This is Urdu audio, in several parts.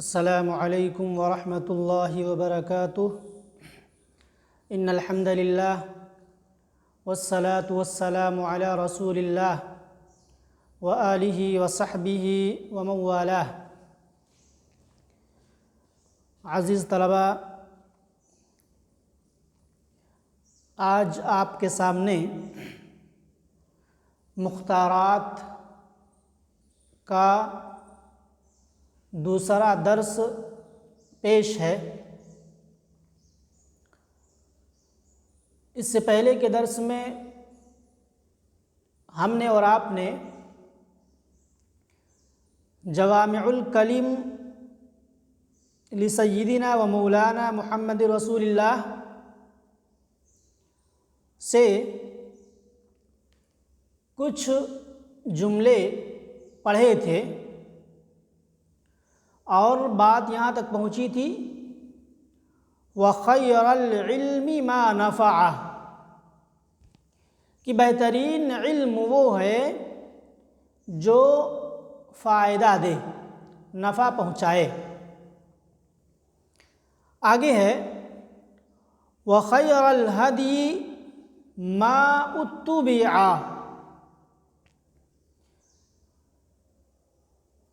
السلام علیکم ورحمۃ اللہ وبرکاتہ ان الحمد للہ والصلاة والسلام علی رسول اللہ وآلہ وصحبہ ومن والاه۔ عزیز طلباء، آج آپ کے سامنے مختارات کا دوسرا درس پیش ہے۔ اس سے پہلے کے درس میں ہم نے اور آپ نے جوامع الکلم لسیدنا و مولانا محمد رسول اللہ سے کچھ جملے پڑھے تھے اور بات یہاں تک پہنچی تھی وَخَيْرَ الْعِلْمِ مَا نَفَعَهُ، کہ بہترین علم وہ ہے جو فائدہ دے، نفع پہنچائے۔ آگے ہے وَخَيْرَ الْهَدْيِ مَا اتُّبِعَ،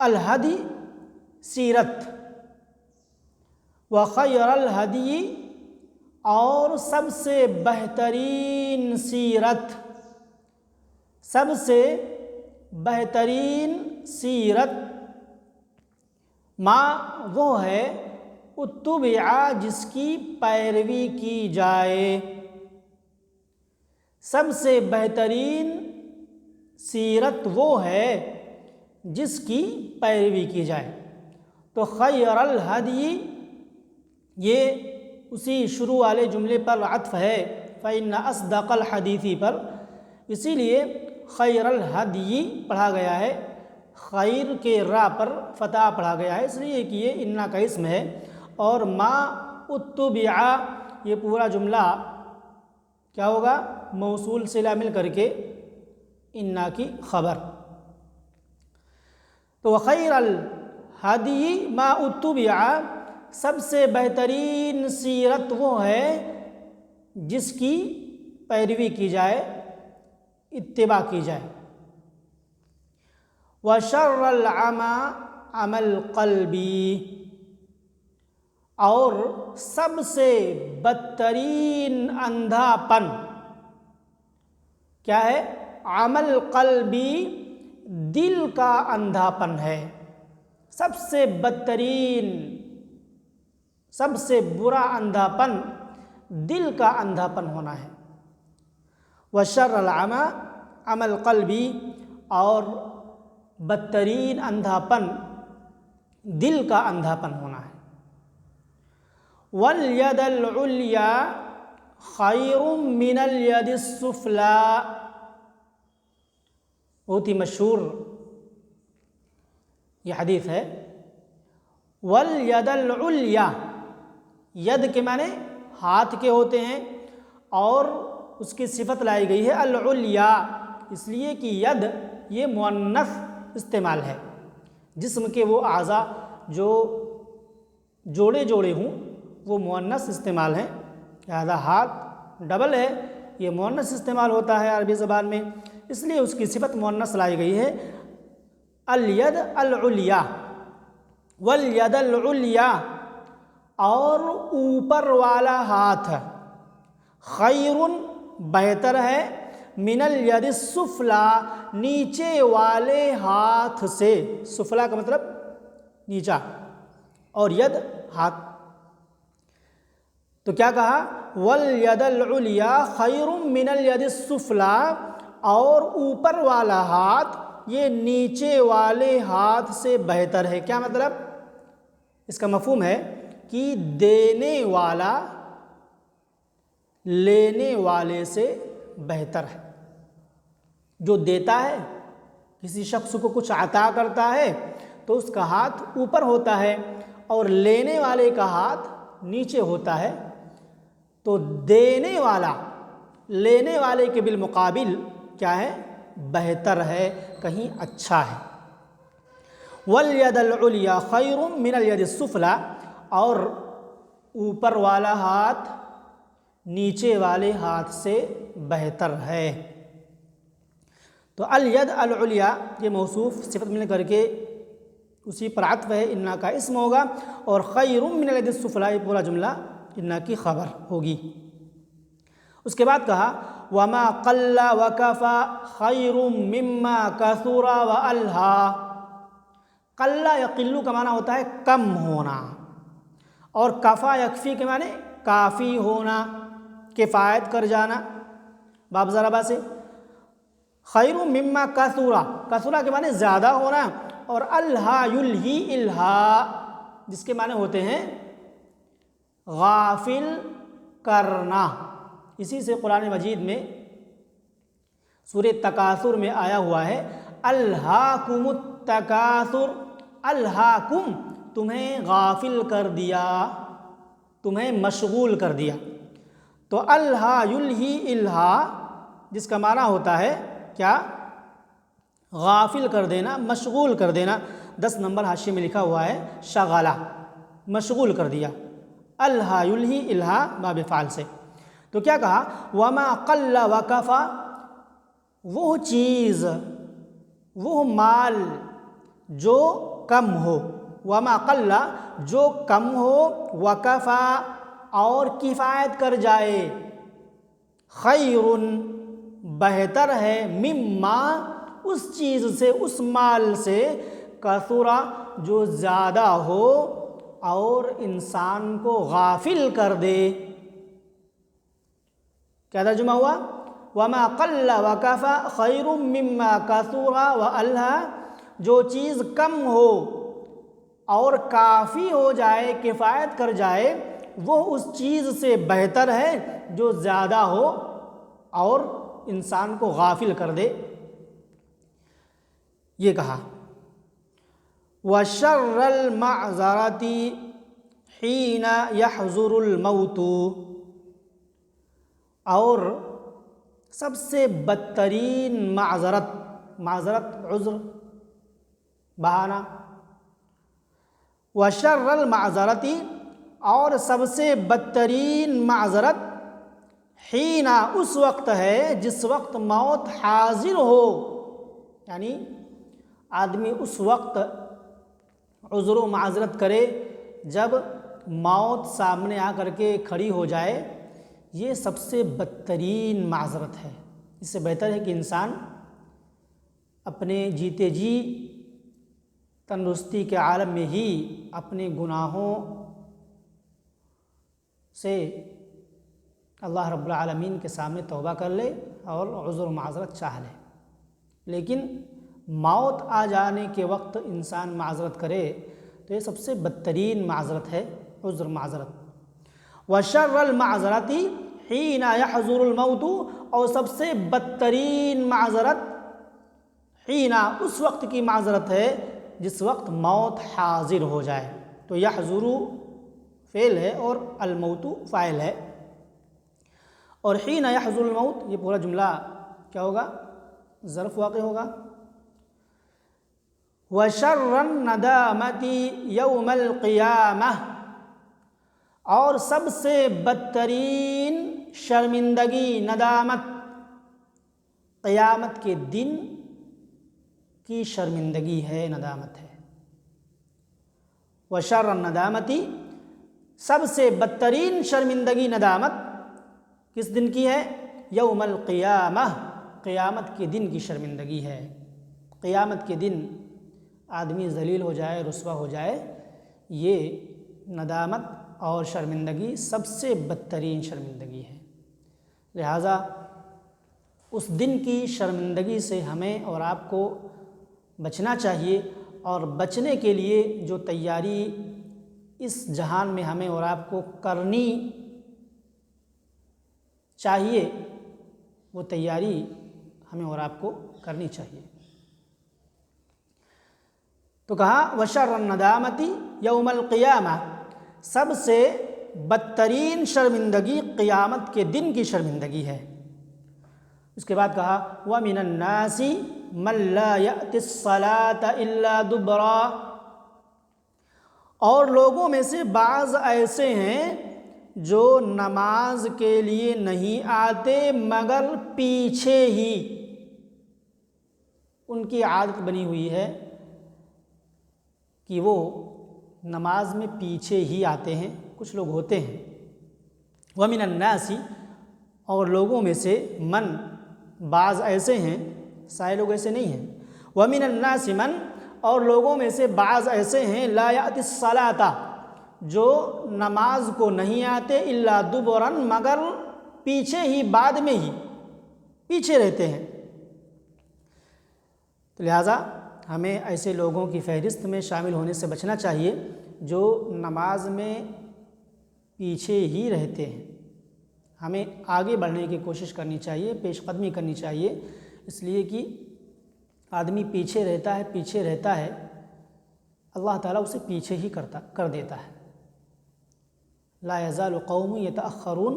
الہدی سیرت، وخیر الہدی اور سب سے بہترین سیرت، سب سے بہترین سیرت ما وہ ہے اتبع جس کی پیروی کی جائے، سب سے بہترین سیرت وہ ہے جس کی پیروی کی جائے۔ تو خیر الہدی یہ اسی شروع والے جملے پر عطف ہے فإن أصدق الحدیث پر، اسی لیے خیر الہدی پڑھا گیا ہے، خیر کے را پر فتح پڑھا گیا ہے، اس لیے کہ یہ انا کا اسم ہے، اور ما اتبع یہ پورا جملہ کیا ہوگا؟ موصول صلہ مل کر کے انا کی خبر۔ تو خیر الہدی ما اتبع سب سے بہترین سیرت وہ ہے جس کی پیروی کی جائے، اتباع کی جائے۔ وشر العمی عمل قلبی اور سب سے بدترین اندھا پن کیا ہے؟ عمل قلبی دل کا اندھا پن ہے، سب سے بدترین سب سے برا اندھا پن دل کا اندھا پن ہونا ہے۔ وشر العمی عمل قلبی اور بدترین اندھا پن دل کا اندھا پن ہونا ہے۔ والید العلیٰ خیر من الید السفلیٰ، بہت ہی مشہور یہ حدیث ہے۔ والید العلیٰ، ید کے معنی ہاتھ کے ہوتے ہیں اور اس کی صفت لائی گئی ہے العلیٰ، اس لیے کہ ید یہ مؤنث استعمال ہے، جسم کے وہ اعضاء جو جوڑے جوڑے ہوں وہ مؤنث استعمال ہیں، لہذا ہاتھ ڈبل ہے، یہ مؤنث استعمال ہوتا ہے عربی زبان میں، اس لیے اس کی صفت مؤنث لائی گئی ہے الید العلیٰ۔ والید العلیٰ اور اوپر والا ہاتھ خیر بہتر ہے من الید السفلیٰ نیچے والے ہاتھ سے، سفلیٰ کا مطلب نیچا اور ید ہاتھ، تو کیا کہا؟ والید العلیٰ خیر من الید السفلیٰ اور اوپر والا ہاتھ یہ نیچے والے ہاتھ سے بہتر ہے۔ کیا مطلب؟ اس کا مفہوم ہے کہ دینے والا لینے والے سے بہتر ہے۔ جو دیتا ہے، کسی شخص کو کچھ عطا کرتا ہے تو اس کا ہاتھ اوپر ہوتا ہے اور لینے والے کا ہاتھ نیچے ہوتا ہے، تو دینے والا لینے والے کے بالمقابل کیا ہے؟ بہتر ہے، کہیں اچھا ہے۔ وَالْيَدَ الْعُلْيَا خَيْرٌ مِّنَ الْيَدِ السُّفْلَىٰ، اور اوپر والا ہاتھ نیچے والے ہاتھ سے بہتر ہے۔ تو الید العلیا یہ موصوف صفت مل کر کے اسی پر عطف ہے، انا کا اسم ہوگا، اور خیر من الید السفلی یہ پورا جملہ انا کی خبر ہوگی۔ اس کے بعد کہا وما قل وکفى خیر مما کثر والہا۔ قل یقل کا معنی ہوتا ہے کم ہونا، اور کفا یکفی کے معنی کافی ہونا، کفایت کر جانا باب ضربہ سے۔ خیر مما کثورا، کثورا کے معنی زیادہ ہونا، اور الہا یلہی الہا جس کے معنی ہوتے ہیں غافل کرنا۔ اسی سے قرآن مجید میں سورہ تکاثر میں آیا ہوا ہے الہاکم التکاثر، الہاکم تمہیں غافل کر دیا، تمہیں مشغول کر دیا۔ تو الہا یلہی الہا جس کا معنی ہوتا ہے کیا؟ غافل کر دینا، مشغول کر دینا۔ 10 نمبر حاشیے میں لکھا ہوا ہے شغلہ، مشغول کر دیا۔ الہا یلہی الہا باب فعل سے۔ تو کیا کہا وما قل وکفى، وہ چیز، وہ مال جو کم ہو، وما قل جو کم ہو، وکفى اور کفایت کر جائے، خیر بہتر ہے، مما اس چیز سے، اس مال سے، کثورا جو زیادہ ہو اور انسان کو غافل کر دے۔ کیا ترجمہ ہوا؟ وما قل وکفى خیر مما کثر والہا، جو چیز کم ہو اور کافی ہو جائے، کفایت کر جائے، وہ اس چیز سے بہتر ہے جو زیادہ ہو اور انسان کو غافل کر دے۔ یہ کہا وَشَرَّ الْمَعْذَرَةِ حِينَ يَحْضُرُ الْمَوْتُ، اور سب سے بدترین معذرت، معذرت عذر بہانہ، وَشَرَّ الْمَعْذَرَةِ اور سب سے بدترین معذرت، حِينَ اس وقت ہے جس وقت موت حاضر ہو، یعنی آدمی اس وقت عذر و معذرت کرے جب موت سامنے آ کر کے کھڑی ہو جائے، یہ سب سے بدترین معذرت ہے۔ اس سے بہتر ہے کہ انسان اپنے جیتے جی تندرستی کے عالم میں ہی اپنے گناہوں سے اللہ رب العالمین کے سامنے توبہ کر لے اور عذر و معذرت چاہ لے۔ لیکن موت آ جانے کے وقت انسان معذرت کرے تو یہ سب سے بدترین معذرت ہے، عذر معذرت۔ وَشَرَّ الْمَعْذَرَةِ حِينَ يَحْضُرُ الْمَوْتُ، اور سب سے بدترین معذرت حین اس وقت کی معذرت ہے جس وقت موت حاضر ہو جائے۔ تو یحضر فعل ہے اور الموت فاعل ہے، اور حین یحضر الموت یہ پورا جملہ کیا ہوگا؟ ظرف واقع ہوگا۔ وَشَرَّ النَّدَامَةِ يَوْمَ الْقِيَامَةِ، اور سب سے بدترین شرمندگی، ندامت، قیامت کے دن کی شرمندگی ہے، ندامت ہے۔ وَشَرَّ النَّدَامَةِ سب سے بدترین شرمندگی، ندامت کس دن کی ہے؟ یوم القیامہ، قیامت کے دن کی شرمندگی ہے۔ قیامت کے دن آدمی ذلیل ہو جائے، رسوا ہو جائے، یہ ندامت اور شرمندگی سب سے بدترین شرمندگی ہے۔ لہٰذا اس دن کی شرمندگی سے ہمیں اور آپ کو بچنا چاہیے، اور بچنے کے لیے جو تیاری اس جہان میں ہمیں اور آپ کو کرنی چاہیے، وہ تیاری ہمیں اور آپ کو کرنی چاہیے۔ تو کہا وَشَرَّ النَّدَامَةِ یوم القیامہ، سب سے بدترین شرمندگی قیامت کے دن کی شرمندگی ہے۔ اس کے بعد کہا وَمِنَ النَّاسِ من لا یأتی الصلاۃ الا دبرا، اور لوگوں میں سے بعض ایسے ہیں جو نماز کے لیے نہیں آتے مگر پیچھے ہی، ان کی عادت بنی ہوئی ہے کہ وہ نماز میں پیچھے ہی آتے ہیں، کچھ لوگ ہوتے ہیں۔ وَمِنَ النَّاسِ، اور لوگوں میں سے من بعض ایسے ہیں، سارے لوگ ایسے نہیں ہیں۔ وَمِنَ النَّاسِ من، اور لوگوں میں سے بعض ایسے ہیں لا یأتی الصلاۃ، جو نماز کو نہیں آتے الا دبرا، مگر پیچھے ہی، بعد میں ہی پیچھے رہتے ہیں۔ تو لہٰذا ہمیں ایسے لوگوں کی فہرست میں شامل ہونے سے بچنا چاہیے جو نماز میں پیچھے ہی رہتے ہیں۔ ہمیں آگے بڑھنے کی کوشش کرنی چاہیے، پیش قدمی کرنی چاہیے، اس لیے کہ آدمی پیچھے رہتا ہے اللہ تعالیٰ اسے پیچھے ہی کر دیتا ہے۔ لا یزال قوم یتأخرون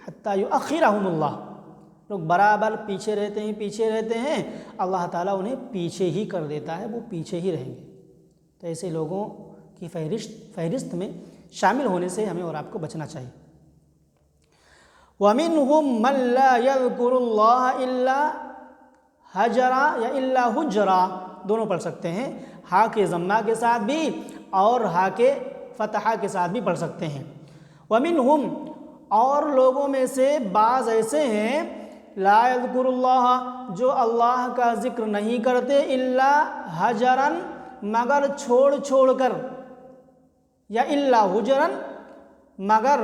حتی یؤخرہم اللہ، لوگ برابر پیچھے رہتے ہیں، اللہ تعالیٰ انہیں پیچھے ہی کر دیتا ہے، وہ پیچھے ہی رہیں گے۔ تو ایسے لوگوں کی فہرست میں شامل ہونے سے ہمیں اور آپ کو بچنا چاہیے۔ وَمِنْهُمْ مَنْ لَا يَذْكُرُ اللَّهَ إِلَّا حَجَرًا یا إِلَّا حُجْرًا، دونوں پڑھ سکتے ہیں، ہا کے ضمہ کے ساتھ بھی اور ہا کے فتحہ کے ساتھ بھی پڑھ سکتے ہیں۔ وَمِنْهُمْ، اور لوگوں میں سے بعض ایسے ہیں لا یذکر اللہ، جو اللہ کا ذکر نہیں کرتے الا حجرا، مگر چھوڑ کر، یا الا حجرا، مگر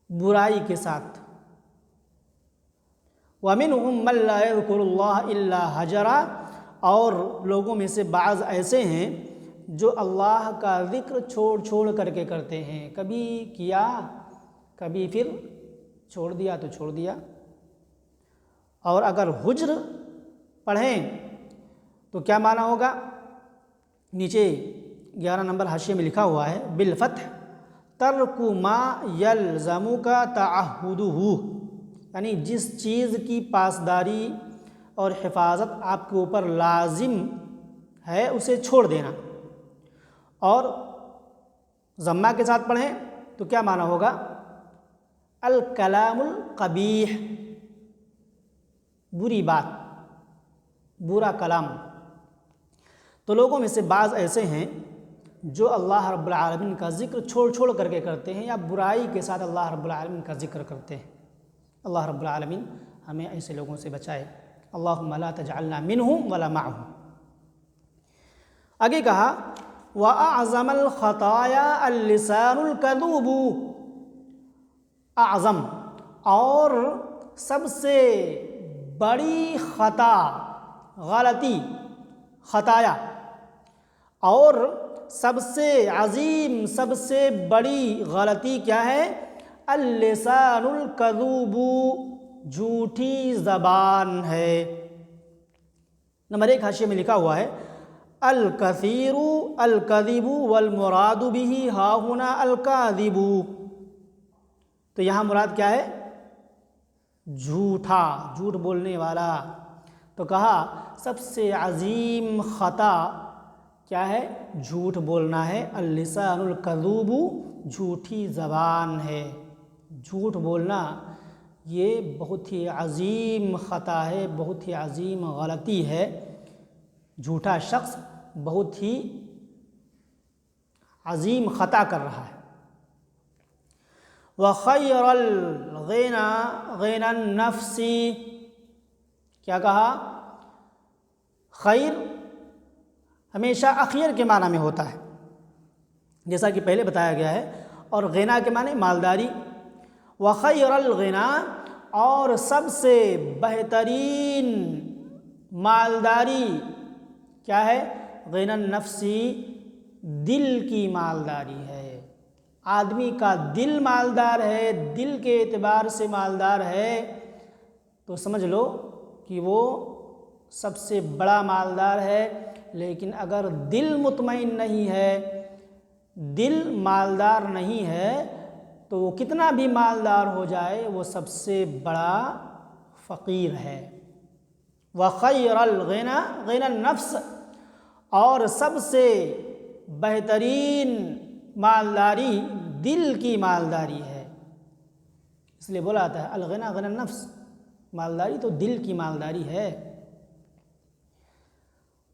برائی کے ساتھ۔ وَمِنْهُمْ مَنْ لَا يَذْكُرُ اللَّهَ إِلَّا حَجَرًا، اور لوگوں میں سے بعض ایسے ہیں جو اللہ کا ذکر چھوڑ کر کے کرتے ہیں، کبھی کیا کبھی پھر چھوڑ دیا۔ اور اگر حجر پڑھیں تو کیا معنی ہوگا؟ نیچے 11 نمبر حاشیے میں لکھا ہوا ہے بالفتح ترک ما یلزمک تعہدہ، یعنی جس چیز کی پاسداری اور حفاظت آپ کے اوپر لازم ہے اسے چھوڑ دینا۔ اور ضمہ کے ساتھ پڑھیں تو کیا معنی ہوگا؟ الکلام القبیح، بری بات، برا کلام۔ تو لوگوں میں سے بعض ایسے ہیں جو اللہ رب العالمین کا ذکر چھوڑ کر کے کرتے ہیں، یا برائی کے ساتھ اللہ رب العالمین کا ذکر کرتے ہیں۔ اللہ رب العالمین ہمیں ایسے لوگوں سے بچائے۔ اللہم لا تجعلنا منہم ولا معہم۔ آگے کہا وَأَعْظَمَ الْخَطَايَا اللِّسَانُ الْكَذُوبُ، اعظم، اور سب سے بڑی خطا، غلطی، خطایا، اور سب سے عظیم، سب سے بڑی غلطی کیا ہے؟ اللسان الکذوب، جھوٹی زبان ہے۔ نمبر 1 حاشیے میں لکھا ہوا ہے الکثیر الکذب والمراد به ہا ہنا الکاذب، تو یہاں مراد کیا ہے؟ جھوٹ بولنے والا۔ تو کہا سب سے عظیم خطا کیا ہے؟ جھوٹ بولنا ہے۔ اللسان الکذوب، جھوٹی زبان ہے۔ جھوٹ بولنا یہ بہت ہی عظیم خطا ہے، بہت ہی عظیم غلطی ہے۔ جھوٹا شخص بہت ہی عظیم خطا کر رہا ہے۔ وَخَيْرَ الْغِنَى غِنَى النَّفْسِ، کیا کہا؟ خیر ہمیشہ اخیر کے معنی میں ہوتا ہے، جیسا کہ پہلے بتایا گیا ہے، اور غنا کے معنی مالداری۔ وَخَيْرَ الْغِنَى، اور سب سے بہترین مالداری کیا ہے؟ غِنَى النَّفْسِ، دل کی مالداری ہے۔ آدمی کا دل مالدار ہے، دل کے اعتبار سے مالدار ہے، تو سمجھ لو کہ وہ سب سے بڑا مالدار ہے۔ لیکن اگر دل مطمئن نہیں ہے، دل مالدار نہیں ہے، تو وہ کتنا بھی مالدار ہو جائے وہ سب سے بڑا فقیر ہے۔ وخیر الغنى غنى النفس، اور سب سے بہترین مالداری دل کی مالداری ہے. اس لیے بولا جاتا ہے الغنى غنى النفس، مالداری تو دل کی مالداری ہے.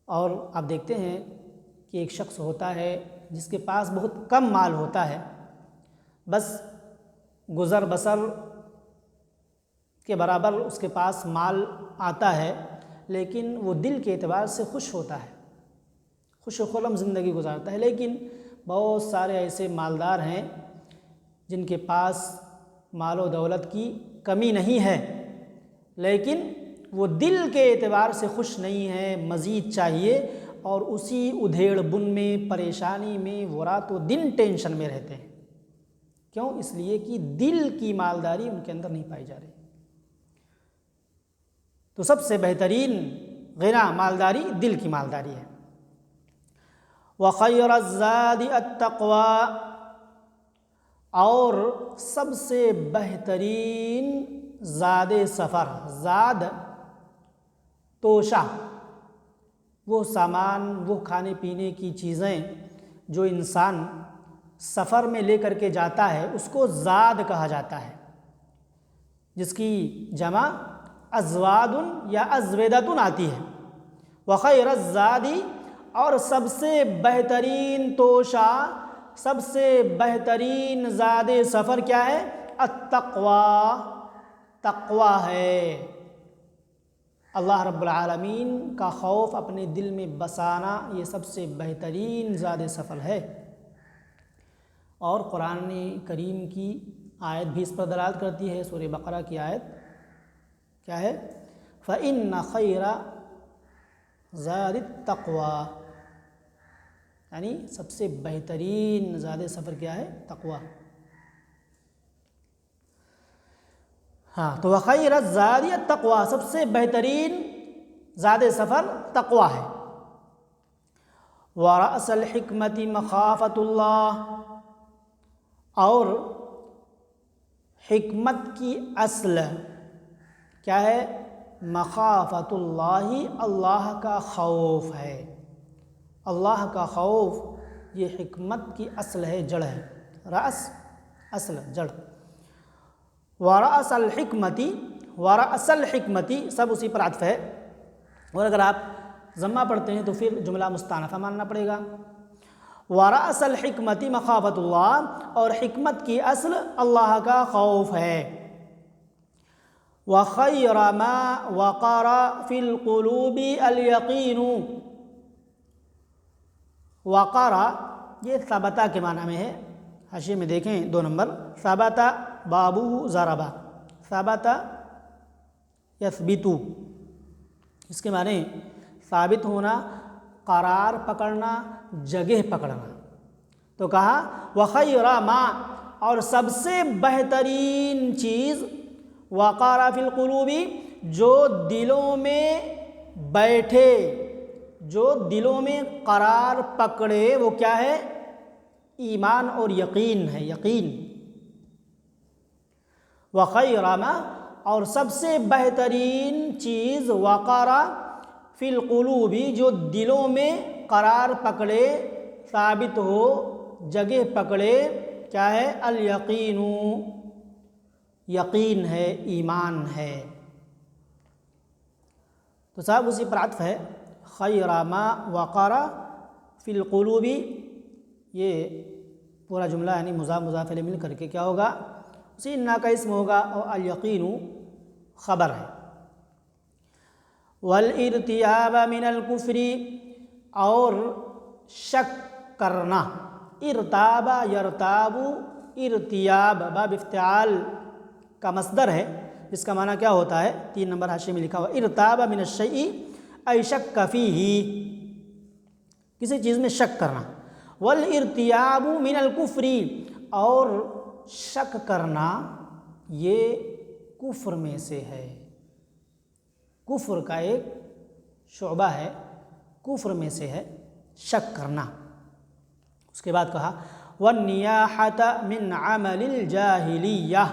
اور آپ دیکھتے ہیں کہ ایک شخص ہوتا ہے جس کے پاس بہت کم مال ہوتا ہے، بس گزر بسر کے برابر اس کے پاس مال آتا ہے، لیکن وہ دل کے اعتبار سے خوش ہوتا ہے، خوش و خرم زندگی گزارتا ہے. لیکن بہت سارے ایسے مالدار ہیں جن کے پاس مال و دولت کی کمی نہیں ہے، لیکن وہ دل کے اعتبار سے خوش نہیں ہے، مزید چاہیے، اور اسی ادھیڑ بن میں، پریشانی میں وہ رات و دن ٹینشن میں رہتے ہیں. کیوں؟ اس لیے کہ دل کی مالداری ان کے اندر نہیں پائی جا رہی. تو سب سے بہترین غنا مالداری دل کی مالداری ہے. وخیر الزاد التقوی، اور سب سے بہترین زاد سفر، زاد توشہ، وہ سامان، وہ کھانے پینے کی چیزیں جو انسان سفر میں لے کر کے جاتا ہے اس کو زاد کہا جاتا ہے، جس کی جمع ازواد یا ازودۃ آتی ہے. وخیر الزادی، اور سب سے بہترین توشہ، سب سے بہترین زاد سفر کیا ہے؟ التقوی، تقوی ہے. اللہ رب العالمین کا خوف اپنے دل میں بسانا، یہ سب سے بہترین زاد سفر ہے. اور قرآن کریم کی آیت بھی اس پر دلالت کرتی ہے. سورہ بقرہ کی آیت کیا ہے؟ فَإِنَّ خَيْرَ زَادِ التَّقْوَى، یعنی سب سے بہترین زاد سفر کیا ہے؟ تقوی. ہاں، تو وخیر الزاد التقوی، سب سے بہترین زاد سفر تقوی ہے. ورأس الحکمت مخافۃ اللہ، اور حکمت کی اصل کیا ہے؟ مخافۃ اللہ، اللہ کا خوف ہے. اللہ کا خوف یہ حکمت کی اصل ہے، جڑ ہے. رأس اصل، جڑ. ورأس الحکمتی، ورأس الحکمتی سب اسی پر عطف ہے، اور اگر آپ ضمہ پڑھتے ہیں تو پھر جملہ مستأنفہ ماننا پڑے گا. ورأس الحکمتی مخافۃ اللہ، اور حکمت کی اصل اللہ کا خوف ہے. وخیر ما وقر فی القلوب الیقین، وقر یہ ثبت کے معنی میں ہے. حاشیے میں دیکھیں 2 نمبر، ثبت بابو ضربا، ثبت یثبت، اس کے معنی ثابت ہونا، قرار پکڑنا، جگہ پکڑنا. تو کہا وخیر ما، اور سب سے بہترین چیز، وقار فی القلوب، جو دلوں میں بیٹھے، جو دلوں میں قرار پکڑے، وہ کیا ہے؟ ایمان اور یقین ہے، یقین. وخیر ما، اور سب سے بہترین چیز، وقار فی القلوب، جو دلوں میں قرار پکڑے، ثابت ہو، جگہ پکڑے، کیا ہے؟ الیقین، یقین ہے، ایمان ہے. تو صاحب اسی پر عطف ہے. خیر ما وقر فی القلوب، یہ پورا جملہ یعنی مضاف مضاف الیہ مل کر کے کیا ہوگا؟ اسی انا کا اسم ہوگا، اور الیقین خبر ہے. والارتیاب من الکفر، اور شک کرنا. ارتاب یرتاب، ارتیاب باب افتعال کا مصدر ہے، جس کا معنی کیا ہوتا ہے؟ 3 نمبر حاشیے میں لکھا ہوا، ارتاب من الشیء ای شک فیہ، کسی چیز میں شک کرنا. والارتیاب من الکفر، اور شک کرنا یہ کفر میں سے ہے، کفر کا ایک شعبہ ہے، کفر میں سے ہے شک کرنا. اس کے بعد کہا والنیاحۃ من عمل الجاہلیہ،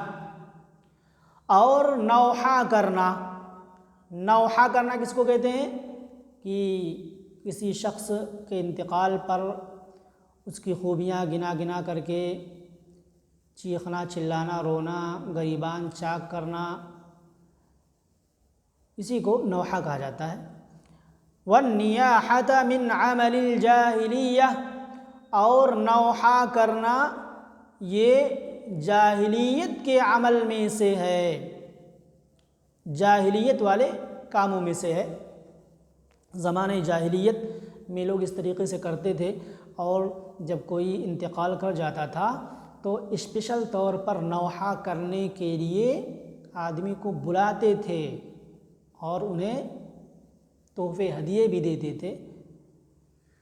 اور نوحہ کرنا. نوحہ کرنا کس کو کہتے ہیں؟ کہ کسی شخص کے انتقال پر اس کی خوبیاں گنا گنا کر کے چیخنا، چلانا، رونا، گریبان چاک کرنا، اسی کو نوحہ کہا جاتا ہے۔ وَالنِّيَاحَةَ مِنْ عَمَلِ الْجَاهِلِيَّةِ، اور نوحہ کرنا یہ جاہلیت کے عمل میں سے ہے، جاہلیت والے کاموں میں سے ہے۔ زمانہ جاہلیت میں لوگ اس طریقے سے کرتے تھے، اور جب کوئی انتقال کر جاتا تھا تو اسپیشل طور پر نوحہ کرنے کے لیے آدمی کو بلاتے تھے اور انہیں تحفے ہدیے بھی دیتے تھے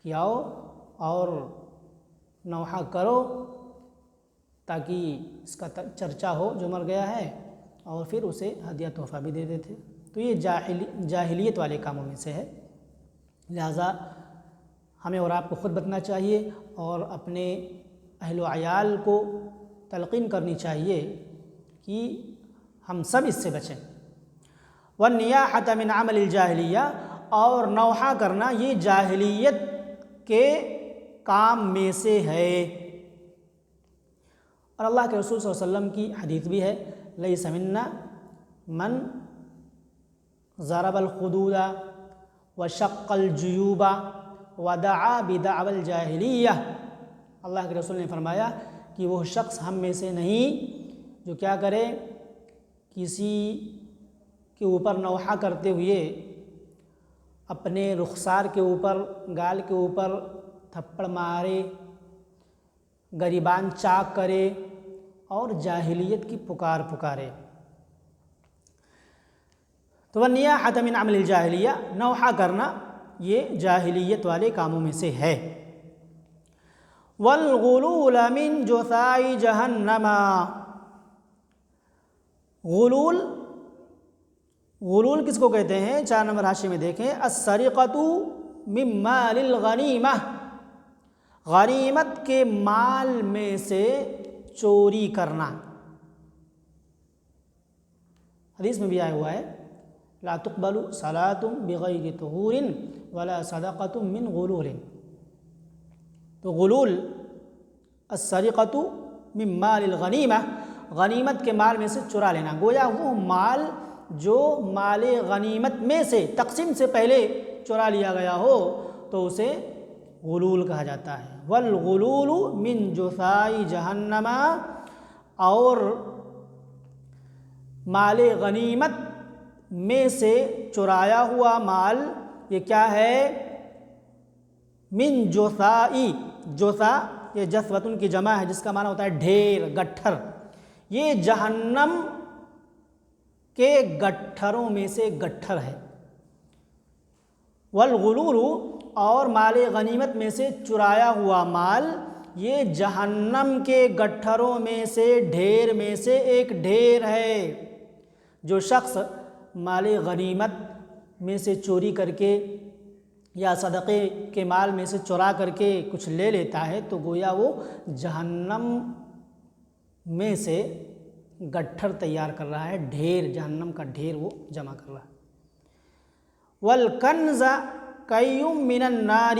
کہ آؤ اور نوحہ کرو تاکہ اس کا چرچا ہو جو مر گیا ہے، اور پھر اسے ہدیہ تحفہ بھی دیتے تھے۔ تو یہ جاہلیت والے کاموں میں سے ہے، لہٰذا ہمیں اور آپ کو خود بچنا چاہیے اور اپنے اہل و عیال کو تلقین کرنی چاہیے کہ ہم سب اس سے بچیں۔ وَالنِّيَاحَةَ مِنْ عَمَلِ الْجَاهِلِيَّةِ، اور نوحہ کرنا یہ جاہلیت کے کام میں سے ہے۔ اور اللہ کے رسول صلی اللہ علیہ وسلم کی حدیث بھی ہے، لَيْسَ مِنَّا مَنْ ضَرَبَ الْخُدُودَ وَشَقَّ الْجُيُوبَ وَدَعَا بِدَعْوَى الْجَاهِلِيَّةِ، اللہ کے رسول نے فرمایا کہ وہ شخص ہم میں سے نہیں جو کیا کرے، کسی کے اوپر نوحہ کرتے ہوئے اپنے رخسار کے اوپر، گال کے اوپر تھپڑ مارے، گریبان چاک کرے اور جاہلیت کی پکارے۔ تو وَالنِّيَاحَةَ مِنْ عَمَلِ الْجَاهِلِيَّةِ، نوحہ کرنا یہ جاہلیت والے کاموں میں سے ہے۔ وَالْغُلُولَ مِنْ جُثَاءِ جَهَنَّمَ، غلول کس کو کہتے ہیں؟ 4 نمبر حاشیے میں دیکھیں، السَّرِقَةُ مِنْ مَالِ الْغَنِیمَةِ، غنیمت کے مال میں سے چوری کرنا۔ حدیث میں بھی آیا ہوا ہے، لا تقبل صلاة بغیر طہور ولا صدقة من غلول۔ تو غلول، السرقۃ من مال الغنیمہ، غنیمت کے مال میں سے چرا لینا، گویا وہ مال جو مال غنیمت میں سے تقسیم سے پہلے چرا لیا گیا ہو تو اسے غلول کہا جاتا ہے۔ والغلول من جثاء جہنم، اور مال غنیمت میں سے چرایا ہوا مال یہ کیا ہے؟ من جثاء، جثا یہ جثوۃن کی جمع ہے جس کا معنی ہوتا ہے ڈھیر، گٹھر، یہ جہنم کے گٹھروں میں سے گٹھر ہے۔ والغلول، اور مال غنیمت میں سے چرایا ہوا مال یہ جہنم کے گٹھروں میں سے، ڈھیر میں سے ایک ڈھیر ہے۔ جو شخص مال غنیمت میں سے چوری کر کے یا صدقے کے مال میں سے چرا کر کے کچھ لے لیتا ہے تو گویا وہ جہنم میں سے گٹھر تیار کر رہا ہے، ڈھیر، جہنم کا ڈھیر وہ جمع کر رہا ہے۔ والکنز کی من النار،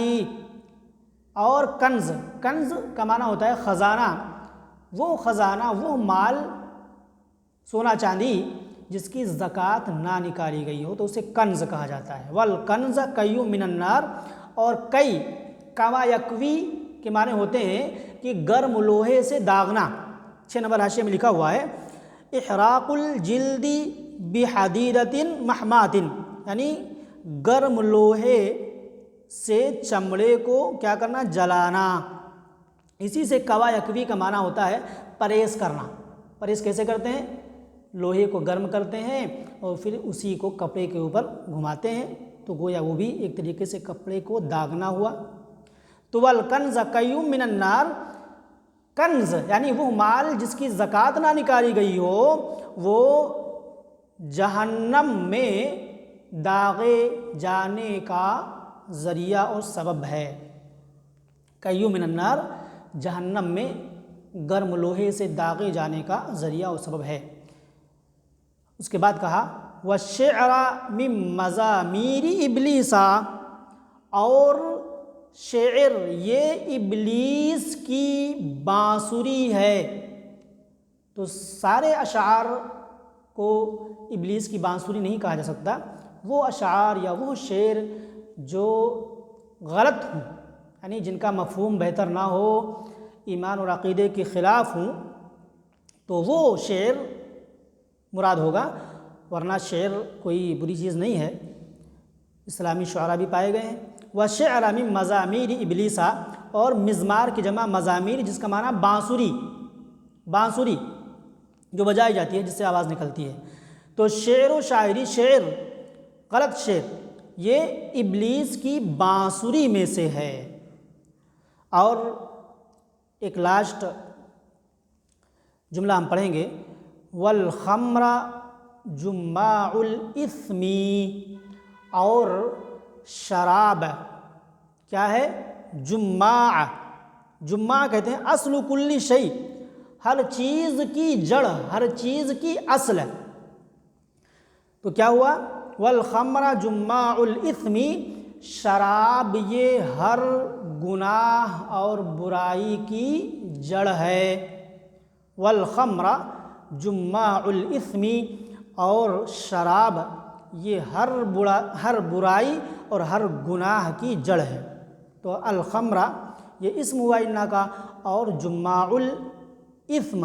اور کنز، کنز کا معنی ہوتا ہے خزانہ، وہ خزانہ، وہ مال، سونا چاندی جس کی زکوٰۃ نہ نکالی گئی ہو تو اسے کنز کہا جاتا ہے۔ والکنز کی من النار، اور کئی، کوا یکوی کے معنی ہوتے ہیں کہ گرم لوہے سے داغنا۔ 6 نمبر حاشیے میں لکھا ہوا ہے، احراق الجلد بحدیدۃ محماۃ، یعنی گرم لوہے سے چمڑے کو کیا کرنا؟ جلانا۔ اسی سے کوا یکوی کا معنی ہوتا ہے پریس کرنا۔ پریس کیسے کرتے ہیں؟ لوہے کو گرم کرتے ہیں اور پھر اسی کو کپڑے کے اوپر گھماتے ہیں، تو گویا وہ بھی ایک طریقے سے کپڑے کو داغنا ہوا۔ تو والکنز کی من النار، کنز یعنی وہ مال جس کی زکوٰۃ نہ نکالی گئی ہو وہ جہنم میں داغے جانے کا ذریعہ اور سبب ہے۔ کی من النار جہنم میں گرم لوہے سے داغے جانے کا ذریعہ اور سبب ہے۔ اس کے بعد کہا والشعر من مزامیر ابلیسا، اور شعر یہ ابلیس کی بانسری ہے۔ تو سارے اشعار کو ابلیس کی بانسری نہیں کہا جا سکتا، وہ اشعار یا وہ شعر جو غلط ہوں، یعنی جن کا مفہوم بہتر نہ ہو، ایمان اور عقیدے کے خلاف ہوں، تو وہ شعر مراد ہوگا، ورنہ شعر کوئی بری چیز نہیں ہے۔ اسلامی شعراء بھی پائے گئے ہیں۔ وَشِعْرَ مِن مَزَامِيرِ ابلیسا، اور مزمار کی جمع مزامیر، جس کا معنی بانسری، بانسری جو بجائی جاتی ہے، جس سے آواز نکلتی ہے۔ تو شعر و شاعری، شعر غلط شعر یہ ابلیس کی بانسری میں سے ہے۔ اور ایک لاسٹ جملہ ہم پڑھیں گے، والخمر جماع الاثم، اور شراب کیا ہے؟ جماع، جماع کہتے ہیں اصل کل شیء، ہر چیز کی جڑ، ہر چیز کی اصل ہے۔ تو کیا ہوا؟ والخمر جماع الاثم، شراب یہ ہر گناہ اور برائی کی جڑ ہے۔ والخمر جماع الاثم، اور شراب یہ ہر برائی اور ہر گناہ کی جڑ ہے۔ تو الخمر یہ اسم ہوا انا کا، اور جماع الاثم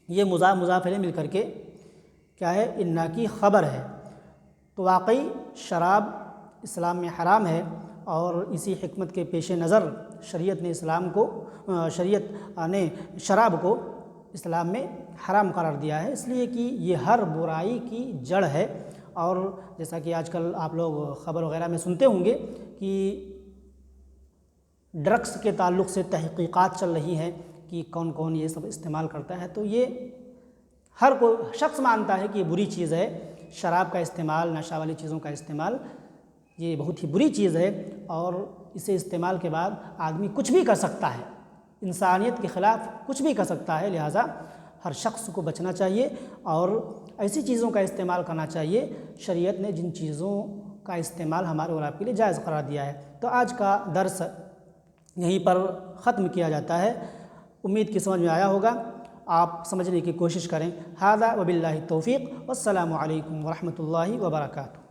یہ مضاف الیہ مل کر کے کیا ہے؟ انا کی خبر ہے۔ تو واقعی شراب اسلام میں حرام ہے، اور اسی حکمت کے پیش نظر شریعت نے شراب کو اسلام میں حرام قرار دیا ہے، اس لیے کہ یہ ہر برائی کی جڑ ہے۔ اور جیسا کہ آج کل آپ لوگ خبر وغیرہ میں سنتے ہوں گے کہ ڈرگس کے تعلق سے تحقیقات چل رہی ہیں کہ کون کون یہ سب استعمال کرتا ہے۔ تو یہ ہر کوئی شخص مانتا ہے کہ یہ بری چیز ہے، شراب کا استعمال، نشہ والی چیزوں کا استعمال یہ بہت ہی بری چیز ہے، اور اسے استعمال کے بعد آدمی کچھ بھی کر سکتا ہے، انسانیت کے خلاف کچھ بھی کر سکتا ہے۔ لہٰذا ہر شخص کو بچنا چاہیے اور ایسی چیزوں کا استعمال کرنا چاہیے شریعت نے جن چیزوں کا استعمال ہمارے اور آپ کے لیے جائز قرار دیا ہے۔ تو آج کا درس یہیں پر ختم کیا جاتا ہے۔ امید کی سمجھ میں آیا ہوگا، آپ سمجھنے کی کوشش کریں۔ ھذا وباللہ التوفیق، والسلام علیکم ورحمۃ اللہ وبرکاتہ۔